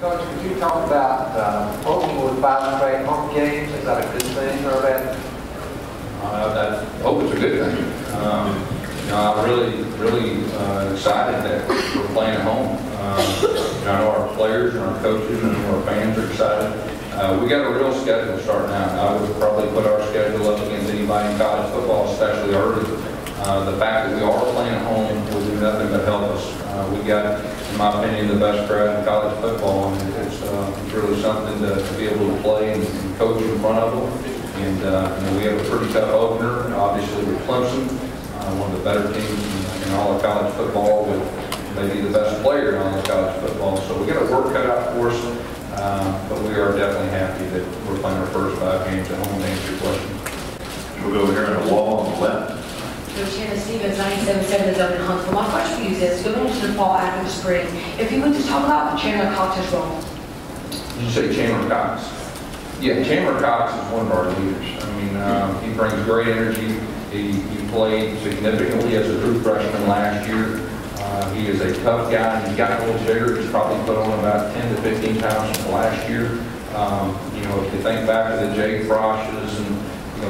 Coach, could you talk about Auburn with 5 straight home games? Is that a good thing or a bad thing? I hope it's a good thing. I'm really excited that we're playing at home. I know our players and our coaches and our fans are excited. We got a real schedule starting out. I would probably put our schedule up against anybody in college football, especially early. The fact that we are playing at home will do nothing but help us. We got, in my opinion, the best crowd in college football, and it's really something to be able to play and coach in front of them. And we have a pretty tough opener, obviously with Clemson, one of the better teams in all of college football, with maybe the best player in all of college football. So we got a work cut out for us, but we are definitely happy that we're playing our first 5 games at home, to answer your question. We'll go over here on the wall on the left. Coach Hannah Stevens, 97.7 is up in Huntsville. My question for you is, going into the fall after the spring, if you would just talk about Chandler Cox's role. Did you say Chandler Cox? Yeah, Chandler Cox is one of our leaders. I mean, he brings great energy. He played significantly as a true freshman last year. He is a tough guy. He's gotten a little bigger. He's probably put on about 10 to 15 pounds from last year. If you think back to the Jay Froshes and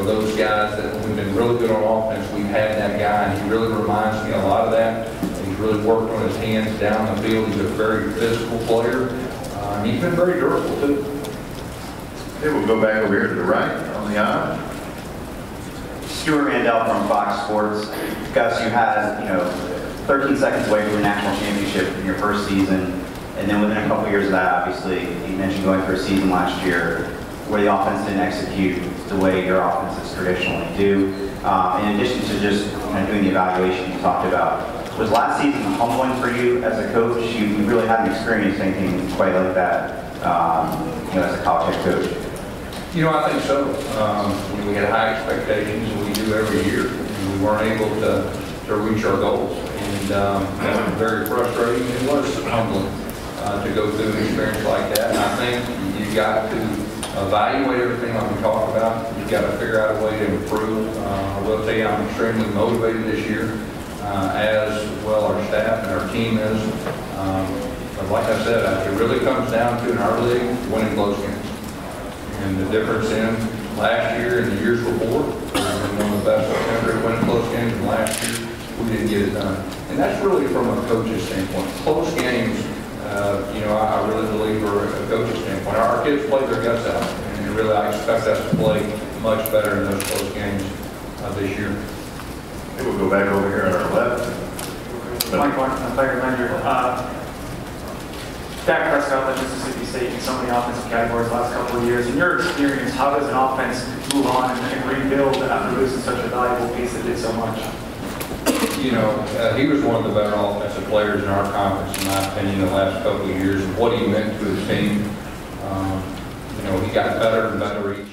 those guys that we've been really good on offense, we've had that guy, and he really reminds me a lot of that. He's really worked on his hands down the field. He's a very physical player. He's been very durable too. Okay, we'll go back over here to the right on the aisle. Stuart Randell from Fox Sports. Gus, you had 13 seconds away from the national championship in your first season, and then within a couple years of that, obviously, you mentioned going through a season last year where the offense didn't execute the way your offenses traditionally do. In addition to just doing the evaluation you talked about, was last season humbling for you as a coach? You really hadn't experienced anything quite like that as a college head coach. I think so. We had high expectations, and we do every year. And we weren't able to reach our goals. And that was very frustrating. It was humbling to go through an experience like that. And I think you've got to evaluate everything like we talked about. You've got to figure out a way to improve. I will tell you, I'm extremely motivated this year, as well our staff and our team is. But like I said, it really comes down to, in our league, winning close games. And the difference in last year and the years before, we're one of the best in the country at winning close games, and last year we didn't get it done. And that's really from a coach's standpoint. Close games, I really believe from a coach's standpoint. Our kids play their guts out, and really I expect us to play much better in those close games this year. Okay, we'll go back over here on our left. Mike Martin, player manager. Dak Prescott led Mississippi State in so many offensive categories the last couple of years. In your experience, how does an offense move on and rebuild after losing such a valuable piece that did so much? He was one of the better offensive players in our conference, in my opinion, the last couple of years, and what he meant to his team. He got better and better each